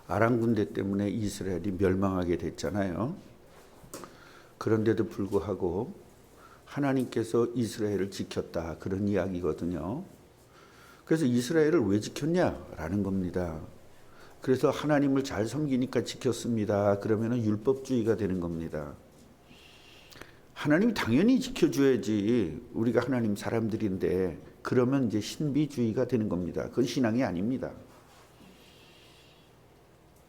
아람 군대 때문에 이스라엘이 멸망하게 됐잖아요. 그런데도 불구하고 하나님께서 이스라엘을 지켰다, 그런 이야기거든요. 그래서 이스라엘을 왜 지켰냐라는 겁니다. 그래서 하나님을 잘 섬기니까 지켰습니다. 그러면 율법주의가 되는 겁니다. 하나님이 당연히 지켜줘야지, 우리가 하나님 사람들인데, 그러면 이제 신비주의가 되는 겁니다. 그건 신앙이 아닙니다.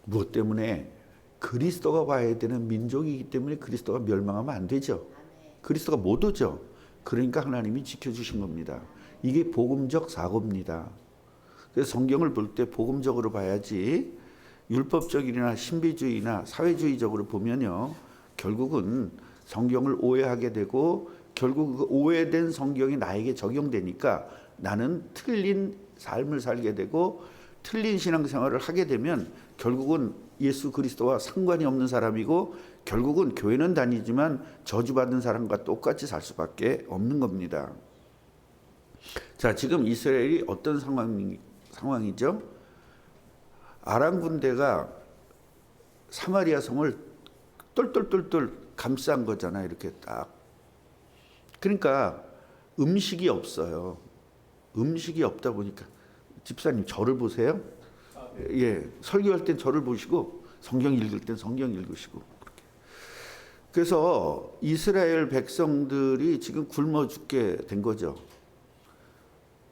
무엇 때문에? 그리스도가 와야 되는 민족이기 때문에 그리스도가 멸망하면 안 되죠. 그리스도가 못 오죠. 그러니까 하나님이 지켜주신 겁니다. 이게 복음적 사고입니다. 그래서 성경을 볼 때 복음적으로 봐야지, 율법적이나 신비주의나 사회주의적으로 보면요, 결국은 성경을 오해하게 되고, 결국 그 오해된 성경이 나에게 적용되니까 나는 틀린 삶을 살게 되고, 틀린 신앙생활을 하게 되면 결국은 예수 그리스도와 상관이 없는 사람이고, 결국은 교회는 다니지만 저주받은 사람과 똑같이 살 수밖에 없는 겁니다. 자, 지금 이스라엘이 어떤 상황이죠? 아람 군대가 사마리아 성을 똘똘똘똘 감싼 거잖아요. 이렇게 딱. 그러니까 음식이 없어요. 음식이 없다 보니까, 집사님 저를 보세요. 예, 설교할 땐 저를 보시고 성경 읽을 땐 성경 읽으시고. 그래서 이스라엘 백성들이 지금 굶어 죽게 된 거죠.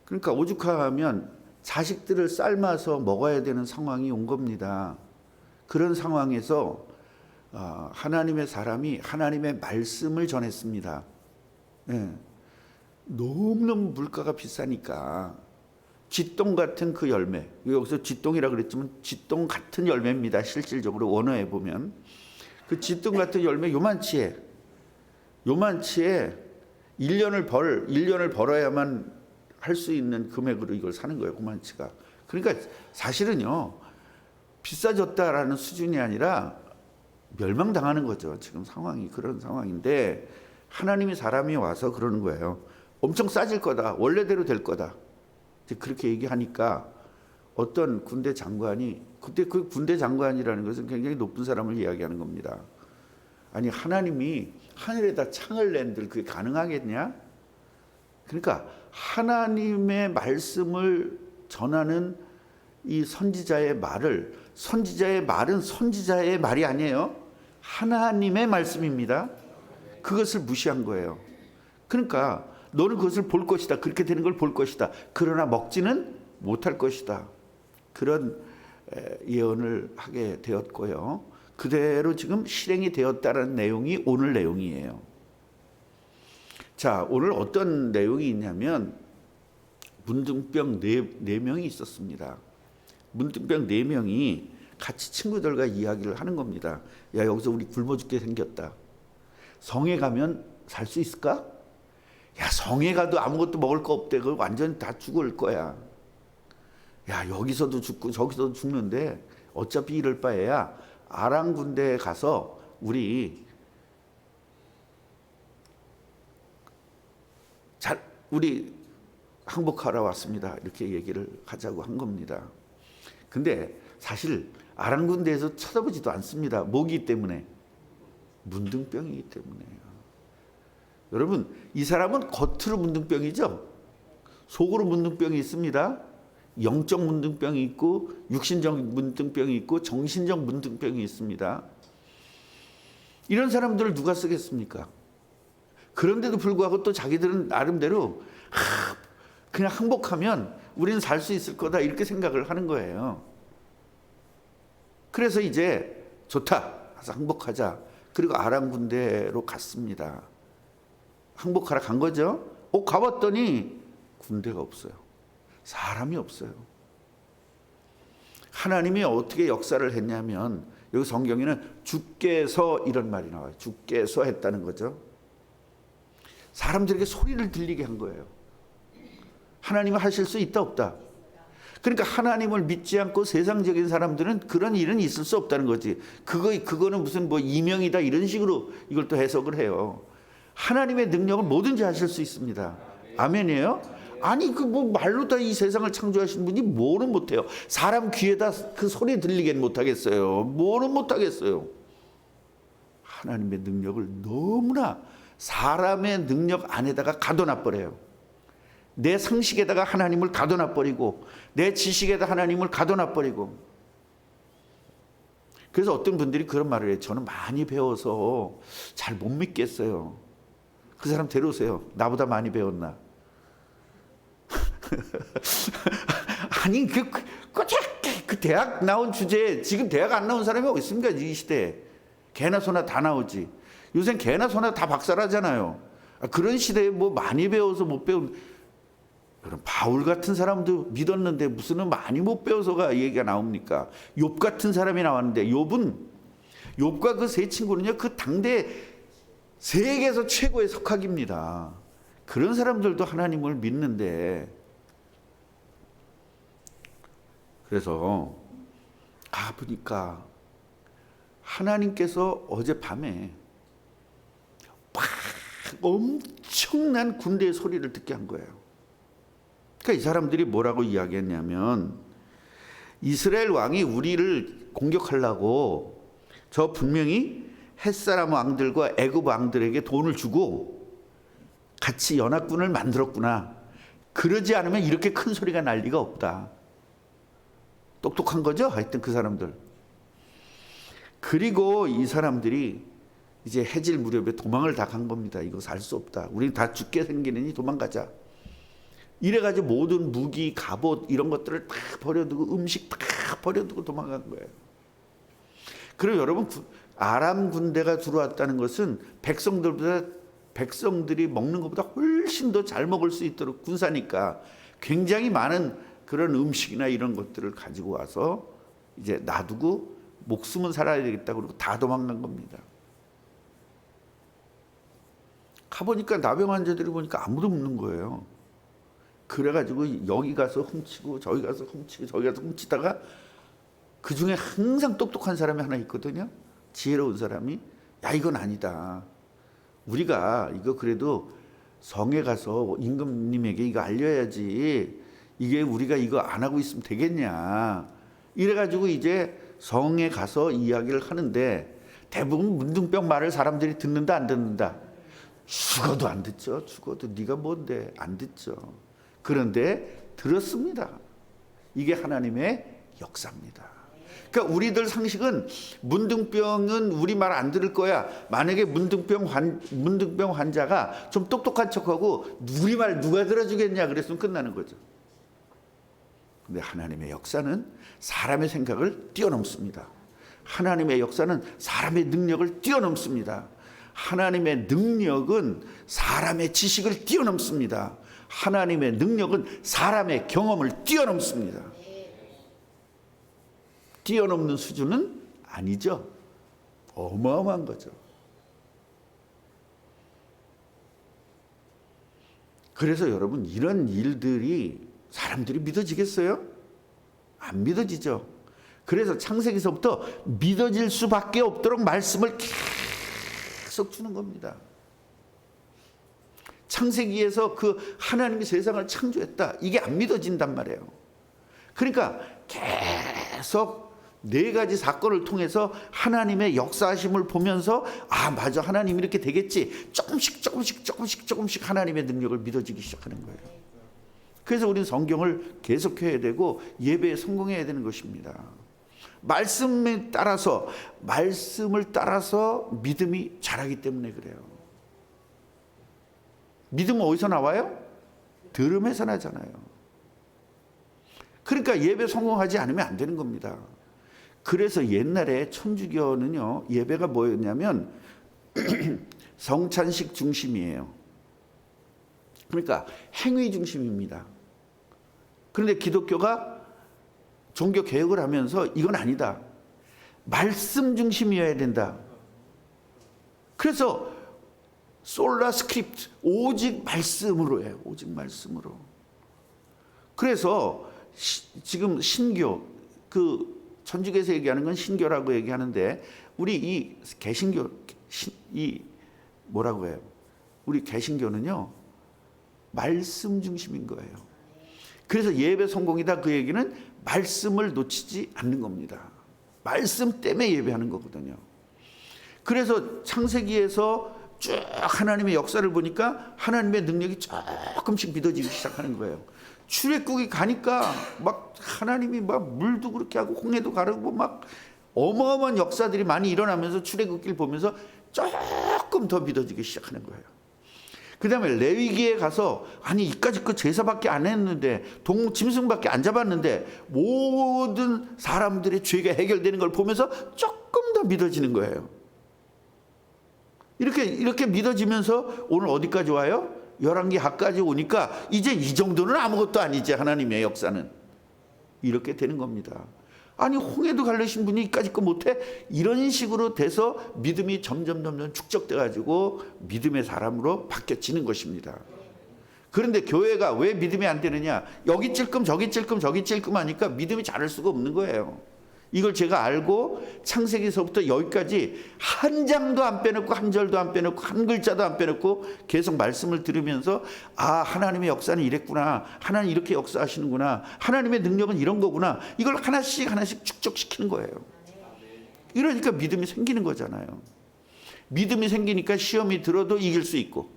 그러니까 오죽하면 자식들을 삶아서 먹어야 되는 상황이 온 겁니다. 그런 상황에서 하나님의 사람이 하나님의 말씀을 전했습니다. 예. 너무너무 물가가 비싸니까 쥐똥 같은 그 열매, 여기서 쥐똥이라 그랬지만 쥐똥 같은 열매입니다. 실질적으로 원어에 보면 그 쥐똥 같은 열매 요만치에 1년을 벌어야만 할 수 있는 금액으로 이걸 사는 거예요. 요만치가. 그러니까 사실은요, 비싸졌다라는 수준이 아니라 멸망당하는 거죠. 지금 상황이 그런 상황인데, 하나님이 사람이 와서 그러는 거예요. 엄청 싸질 거다. 원래대로 될 거다. 그렇게 얘기하니까 어떤 군대 장관이, 그때 그 군대 장관이라는 것은 굉장히 높은 사람을 이야기하는 겁니다. 아니, 하나님이 하늘에다 창을 낸들 그게 가능하겠냐? 그러니까 하나님의 말씀을 전하는 이 선지자의 말은 선지자의 말이 아니에요. 하나님의 말씀입니다. 그것을 무시한 거예요. 그러니까 너는 그것을 볼 것이다. 그렇게 되는 걸 볼 것이다. 그러나 먹지는 못할 것이다. 그런 예언을 하게 되었고요. 그대로 지금 실행이 되었다는 내용이 오늘 내용이에요. 자, 오늘 어떤 내용이 있냐면, 문둥병 네 명이 있었습니다. 문둥병 4명이 같이 친구들과 이야기를 하는 겁니다. 야, 여기서 우리 굶어 죽게 생겼다. 성에 가면 살 수 있을까? 야, 성에 가도 아무것도 먹을 거 없대. 그거 완전 다 죽을 거야. 야, 여기서도 죽고 저기서도 죽는데 어차피 이럴 바에야 아람 군대에 가서 우리 항복하러 왔습니다. 이렇게 얘기를 하자고 한 겁니다. 근데 사실 아람 군대에서 쳐다보지도 않습니다. 뭐기 때문에? 문둥병이기 때문에요. 여러분, 이 사람은 겉으로 문둥병이죠. 속으로 문둥병이 있습니다. 영적 문둥병이 있고, 육신적 문둥병이 있고, 정신적 문둥병이 있습니다. 이런 사람들을 누가 쓰겠습니까? 그런데도 불구하고 또 자기들은 나름대로 그냥 항복하면 우리는 살 수 있을 거다, 이렇게 생각을 하는 거예요. 그래서 이제 좋다, 가서 항복하자. 그리고 아람 군대로 갔습니다. 항복하러 간 거죠. 가봤더니 군대가 없어요. 사람이 없어요. 하나님이 어떻게 역사를 했냐면, 여기 성경에는 주께서 이런 말이 나와요. 주께서 했다는 거죠. 사람들에게 소리를 들리게 한 거예요. 하나님은 하실 수 있다 없다? 그러니까 하나님을 믿지 않고 세상적인 사람들은 그런 일은 있을 수 없다는 거지. 그거는 무슨 뭐 이명이다 이런 식으로 이걸 또 해석을 해요. 하나님의 능력을 뭐든지 하실 수 있습니다. 아멘이에요? 아니 그 뭐 말로 다 이 세상을 창조하신 분이 뭐는 못해요. 사람 귀에다 그 소리 들리게는 못하겠어요. 뭐는 못하겠어요. 하나님의 능력을 너무나 사람의 능력 안에다가 가둬놔 버려요. 내 상식에다가 하나님을 가둬놔 버리고 내 지식에다 하나님을 가둬놔 버리고. 그래서 어떤 분들이 그런 말을 해요. 저는 많이 배워서 잘 못 믿겠어요. 그 사람 데려오세요. 나보다 많이 배웠나? 아니 그 대학 나온 주제에 지금 대학 안 나온 사람이 어디 있습니까? 이 시대에. 개나 소나 다 나오지. 요새 개나 소나 다 박사라잖아요. 그런 시대에 뭐 많이 배워서 못 배운, 그럼 바울 같은 사람도 믿었는데 무슨 많이 못 배워서가 얘기가 나옵니까? 욥 같은 사람이 나왔는데 욥과 그 세 친구는요, 그 당대 세계에서 최고의 석학입니다. 그런 사람들도 하나님을 믿는데, 그래서 보니까 하나님께서 어젯밤에 막 엄청난 군대의 소리를 듣게 한 거예요. 그러니까 이 사람들이 뭐라고 이야기했냐면, 이스라엘 왕이 우리를 공격하려고 저 분명히 햇사람 왕들과 애굽 왕들에게 돈을 주고 같이 연합군을 만들었구나. 그러지 않으면 이렇게 큰 소리가 날 리가 없다. 똑똑한 거죠? 하여튼 그 사람들. 그리고 이 사람들이 이제 해질 무렵에 도망을 다 간 겁니다. 이거 살 수 없다. 우리 다 죽게 생기느니 도망가자. 이래가지고 모든 무기, 갑옷 이런 것들을 다 버려두고 음식 다 버려두고 도망간 거예요. 그리고 여러분, 아람 군대가 들어왔다는 것은 백성들이 먹는 것보다 훨씬 더 잘 먹을 수 있도록 군사니까 굉장히 많은 그런 음식이나 이런 것들을 가지고 와서 이제 놔두고 목숨은 살아야 되겠다 그러고 다 도망간 겁니다. 가보니까 나병 환자들이 보니까 아무도 없는 거예요. 그래가지고 여기 가서 훔치고 저기 가서 훔치고 저기 가서 훔치다가 그 중에 항상 똑똑한 사람이 하나 있거든요. 지혜로운 사람이, 야 이건 아니다. 우리가 이거 그래도 성에 가서 임금님에게 이거 알려야지. 이게 우리가 이거 안 하고 있으면 되겠냐. 이래가지고 이제 성에 가서 이야기를 하는데 대부분 문둥병 말을 사람들이 듣는다 안 듣는다? 죽어도 안 듣죠. 죽어도 네가 뭔데 안 듣죠. 그런데 들었습니다. 이게 하나님의 역사입니다. 그러니까 우리들 상식은 문둥병은 우리 말 안 들을 거야. 만약에 문둥병 환자가 좀 똑똑한 척하고 우리 말 누가 들어주겠냐 그랬으면 끝나는 거죠. 근데 하나님의 역사는 사람의 생각을 뛰어넘습니다. 하나님의 역사는 사람의 능력을 뛰어넘습니다. 하나님의 능력은 사람의 지식을 뛰어넘습니다. 하나님의 능력은 사람의 경험을 뛰어넘습니다. 뛰어넘는 수준은 아니죠. 어마어마한 거죠. 그래서 여러분, 이런 일들이 사람들이 믿어지겠어요? 안 믿어지죠. 그래서 창세기서부터 믿어질 수밖에 없도록 말씀을 계속 주는 겁니다. 창세기에서 그 하나님이 세상을 창조했다, 이게 안 믿어진단 말이에요. 그러니까 계속 네 가지 사건을 통해서 하나님의 역사하심을 보면서 맞아, 하나님 이렇게 되겠지, 조금씩 하나님의 능력을 믿어지기 시작하는 거예요. 그래서 우리는 성경을 계속해야 되고 예배에 성공해야 되는 것입니다. 말씀을 따라서 믿음이 자라기 때문에 그래요. 믿음은 어디서 나와요? 들음에서 나잖아요. 그러니까 예배 성공하지 않으면 안 되는 겁니다. 그래서 옛날에 천주교는요, 예배가 뭐였냐면 성찬식 중심이에요. 그러니까 행위 중심입니다. 그런데 기독교가 종교 개혁을 하면서 이건 아니다, 말씀 중심이어야 된다. 그래서 솔라 스크립트, 오직 말씀으로 해요. 오직 말씀으로. 그래서 지금 신교, 그 천주교에서 얘기하는 건 신교라고 얘기하는데, 우리 이 개신교, 이 뭐라고 해요? 우리 개신교는요, 말씀 중심인 거예요. 그래서 예배 성공이다 그 얘기는 말씀을 놓치지 않는 겁니다. 말씀 때문에 예배하는 거거든요. 그래서 창세기에서 쭉 하나님의 역사를 보니까 하나님의 능력이 조금씩 믿어지기 시작하는 거예요. 출애굽이 가니까 막 하나님이 막 물도 그렇게 하고 홍해도 가르고 막 어마어마한 역사들이 많이 일어나면서 출애굽기를 보면서 조금 더 믿어지기 시작하는 거예요. 그 다음에 레위기에 가서 아니 이까짓 그 제사밖에 안 했는데 짐승밖에 안 잡았는데 모든 사람들의 죄가 해결되는 걸 보면서 조금 더 믿어지는 거예요. 이렇게 믿어지면서 오늘 어디까지 와요? 열왕기 하까지 오니까 이제 이 정도는 아무것도 아니지. 하나님의 역사는 이렇게 되는 겁니다. 아니 홍해도 갈르신 분이 이까짓 거 못해? 이런 식으로 돼서 믿음이 점점 축적돼 가지고 믿음의 사람으로 바뀌어지는 것입니다. 그런데 교회가 왜 믿음이 안 되느냐? 여기 찔끔 저기 찔끔 저기 찔끔 하니까 믿음이 자랄 수가 없는 거예요. 이걸 제가 알고 창세기서부터 여기까지 한 장도 안 빼놓고 한 절도 안 빼놓고 한 글자도 안 빼놓고 계속 말씀을 들으면서 아 하나님의 역사는 이랬구나, 하나님 이렇게 역사하시는구나, 하나님의 능력은 이런 거구나, 이걸 하나씩 축적시키는 거예요. 이러니까 믿음이 생기는 거잖아요. 믿음이 생기니까 시험이 들어도 이길 수 있고,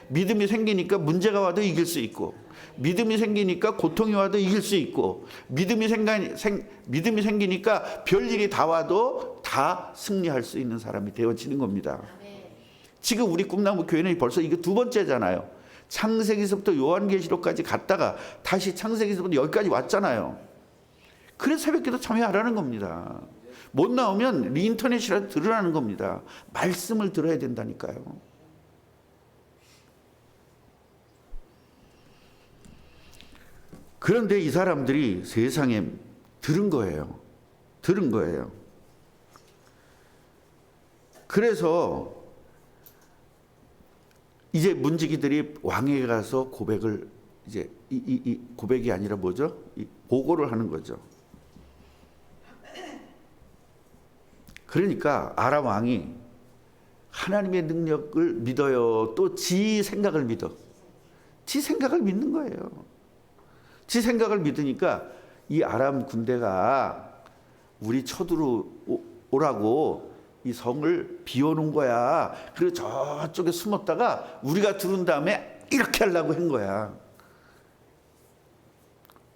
믿음이 생기니까 문제가 와도 이길 수 있고, 믿음이 생기니까 고통이 와도 이길 수 있고, 믿음이 생기니까 별일이 다 와도 다 승리할 수 있는 사람이 되어지는 겁니다. 지금 우리 꿈나무 교회는 벌써 이게 두 번째잖아요. 창세기서부터 요한계시록까지 갔다가 다시 창세기서부터 여기까지 왔잖아요. 그래서 새벽기도 참여하라는 겁니다. 못 나오면 인터넷이라도 들으라는 겁니다. 말씀을 들어야 된다니까요. 그런데 이 사람들이 세상에 들은 거예요. 그래서 이제 문지기들이 왕에게 가서 고백을 이제 이 고백이 아니라 뭐죠? 보고를 하는 거죠. 그러니까 아람 왕이 하나님의 능력을 믿어요. 또 지 생각을 믿어. 지 생각을 믿는 거예요. 지 생각을 믿으니까 이 아람 군대가 우리 쳐들어오라고 이 성을 비워놓은 거야. 그리고 저쪽에 숨었다가 우리가 들은 다음에 이렇게 하려고 한 거야.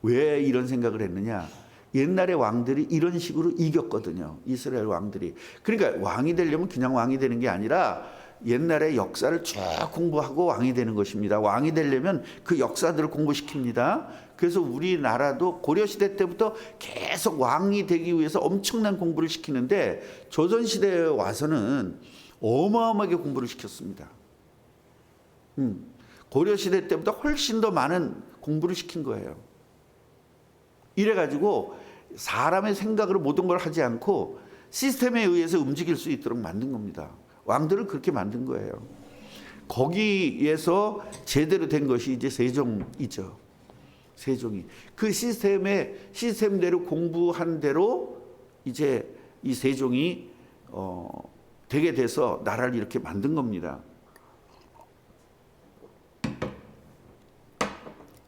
왜 이런 생각을 했느냐? 옛날에 왕들이 이런 식으로 이겼거든요. 이스라엘 왕들이. 그러니까 왕이 되려면 그냥 왕이 되는 게 아니라 옛날의 역사를 쭉 공부하고 왕이 되는 것입니다. 왕이 되려면 그 역사들을 공부시킵니다. 그래서 우리나라도 고려시대 때부터 계속 왕이 되기 위해서 엄청난 공부를 시키는데 조선시대에 와서는 어마어마하게 공부를 시켰습니다. 고려시대 때보다 훨씬 더 많은 공부를 시킨 거예요. 이래가지고 사람의 생각으로 모든 걸 하지 않고 시스템에 의해서 움직일 수 있도록 만든 겁니다. 왕들을 그렇게 만든 거예요. 거기에서 제대로 된 것이 이제 세종이죠. 세종이 그 시스템대로 공부한 대로 이제 이 세종이 되게 돼서 나라를 이렇게 만든 겁니다.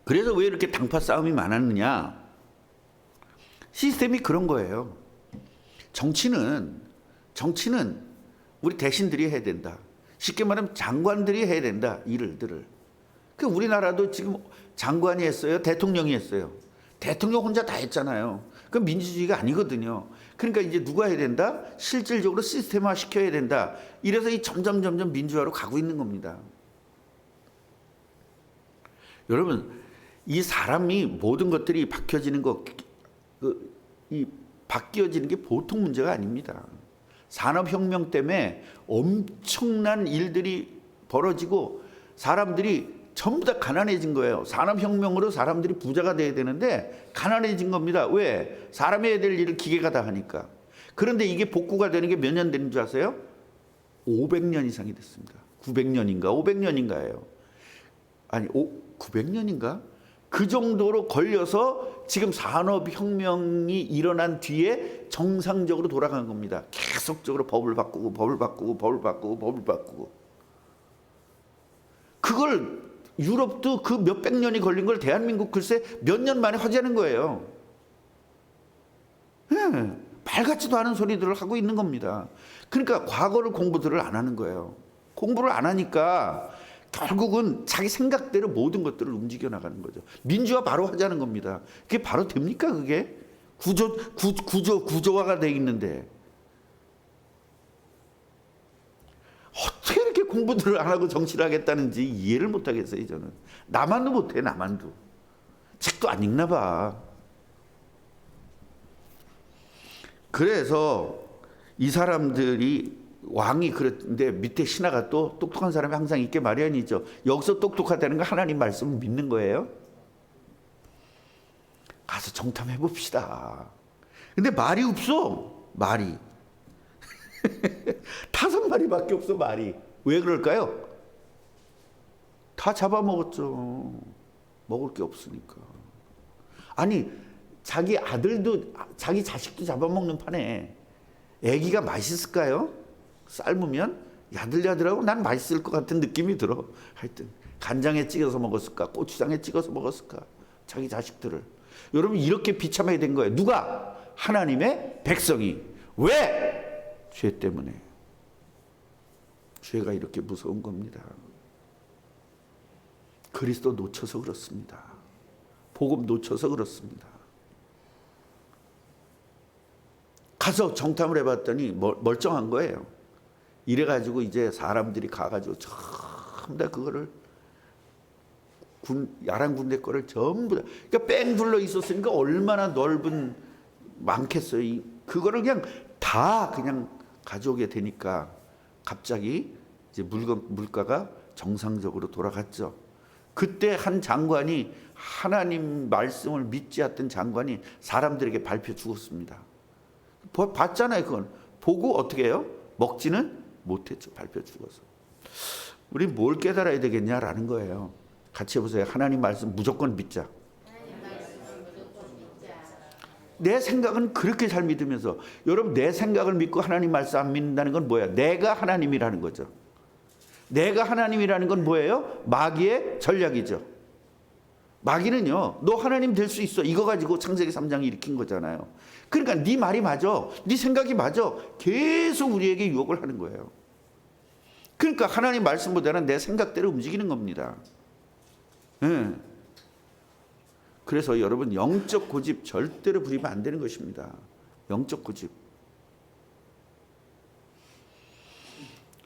그래서 왜 이렇게 당파 싸움이 많았느냐? 시스템이 그런 거예요. 정치는 우리 대신들이 해야 된다. 쉽게 말하면 장관들이 해야 된다. 일들을. 그 우리나라도 지금 장관이 했어요? 대통령이 했어요? 대통령 혼자 다 했잖아요. 그 민주주의가 아니거든요. 그러니까 이제 누가 해야 된다? 실질적으로 시스템화 시켜야 된다. 이래서 이 점점 민주화로 가고 있는 겁니다. 여러분, 이 사람이 모든 것들이 바뀌어지는 게 보통 문제가 아닙니다. 산업혁명 때문에 엄청난 일들이 벌어지고 사람들이 전부 다 가난해진 거예요. 산업혁명으로 사람들이 부자가 돼야 되는데 가난해진 겁니다. 왜? 사람이 해야 될 일을 기계가 다 하니까. 그런데 이게 복구가 되는 게 몇 년 되는 줄 아세요? 500년 이상이 됐습니다. 900년인가 500년인가예요. 아니 900년인가? 그 정도로 걸려서 지금 산업혁명이 일어난 뒤에 정상적으로 돌아간 겁니다. 계속적으로 법을 바꾸고 그걸 유럽도 그 몇백 년이 걸린 걸 대한민국 글쎄 몇 년 만에 화제하는 거예요. 네, 말 같지도 않은 소리들을 하고 있는 겁니다. 그러니까 과거를 공부들을 안 하는 거예요. 공부를 안 하니까 결국은 자기 생각대로 모든 것들을 움직여 나가는 거죠. 민주화 바로 하자는 겁니다. 그게 바로 됩니까? 그게 구조화가 돼 있는데 어떻게 이렇게 공부들을 안 하고 정치를 하겠다는지 이해를 못 하겠어요. 저는 나만도 못해. 나만도 책도 안 읽나 봐. 그래서 이 사람들이 왕이 그랬는데 밑에 신하가 또 똑똑한 사람이 항상 있게 마련이죠. 여기서 똑똑하다는 거 하나님 말씀을 믿는 거예요. 가서 정탐해 봅시다. 근데 말이 없어. 말이 5마리밖에 없어. 말이 왜 그럴까요? 다 잡아먹었죠. 먹을 게 없으니까. 아니 자기 아들도 자기 자식도 잡아먹는 판에 애기가 맛있을까요? 삶으면 야들야들하고 난 맛있을 것 같은 느낌이 들어. 하여튼 간장에 찍어서 먹었을까? 고추장에 찍어서 먹었을까? 자기 자식들을. 여러분 이렇게 비참하게 된 거예요. 누가? 하나님의 백성이. 왜? 죄 때문에. 죄가 이렇게 무서운 겁니다. 그리스도 놓쳐서 그렇습니다. 복음 놓쳐서 그렇습니다. 가서 정탐을 해봤더니 멀쩡한 거예요. 이래가지고 이제 사람들이 가가지고 전부 다 그거를 야란 군대 거를 전부 다 그러니까 뺑 둘러 있었으니까 얼마나 넓은 많겠어요. 그거를 그냥 다 그냥 가져오게 되니까 갑자기 이제 물가가 정상적으로 돌아갔죠. 그때 한 장관이 하나님 말씀을 믿지 않던 장관이 사람들에게 밟혀 죽었습니다. 봤잖아요. 그건 보고 어떻게 해요? 먹지는 못했죠. 밟혀 죽어서. 우리 뭘 깨달아야 되겠냐라는 거예요. 같이 해보세요. 하나님 말씀 무조건 믿자. 내 생각은 그렇게 잘 믿으면서 여러분 내 생각을 믿고 하나님 말씀 안 믿는다는 건 뭐야? 내가 하나님이라는 거죠. 내가 하나님이라는 건 뭐예요? 마귀의 전략이죠. 마귀는요, 너 하나님 될 수 있어. 이거 가지고 창세기 3장이 일으킨 거잖아요. 그러니까 네 말이 맞아. 네 생각이 맞아. 계속 우리에게 유혹을 하는 거예요. 그러니까 하나님 말씀보다는 내 생각대로 움직이는 겁니다. 네. 그래서 여러분 영적 고집 절대로 부리면 안 되는 것입니다. 영적 고집.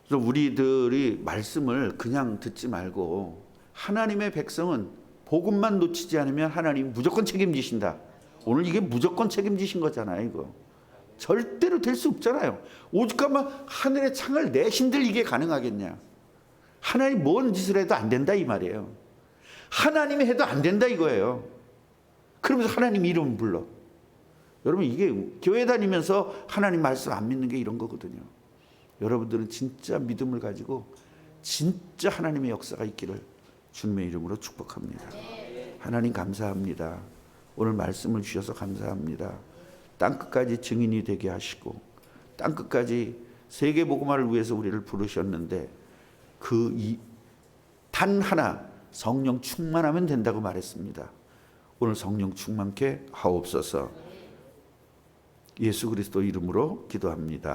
그래서 우리들이 말씀을 그냥 듣지 말고 하나님의 백성은 복음만 놓치지 않으면 하나님 무조건 책임지신다. 오늘 이게 무조건 책임지신 거잖아요. 이거 절대로 될 수 없잖아요. 오죽하면 하늘의 창을 내신들 이게 가능하겠냐. 하나님 뭔 짓을 해도 안 된다 이 말이에요. 하나님이 해도 안 된다 이거예요. 그러면서 하나님 이름 불러. 여러분 이게 교회 다니면서 하나님 말씀 안 믿는 게 이런 거거든요. 여러분들은 진짜 믿음을 가지고 진짜 하나님의 역사가 있기를 주님의 이름으로 축복합니다. 하나님 감사합니다. 오늘 말씀을 주셔서 감사합니다. 땅끝까지 증인이 되게 하시고 땅끝까지 세계 복음화를 위해서 우리를 부르셨는데 그 단 하나 성령 충만하면 된다고 말했습니다. 오늘 성령 충만케 하옵소서. 예수 그리스도 이름으로 기도합니다.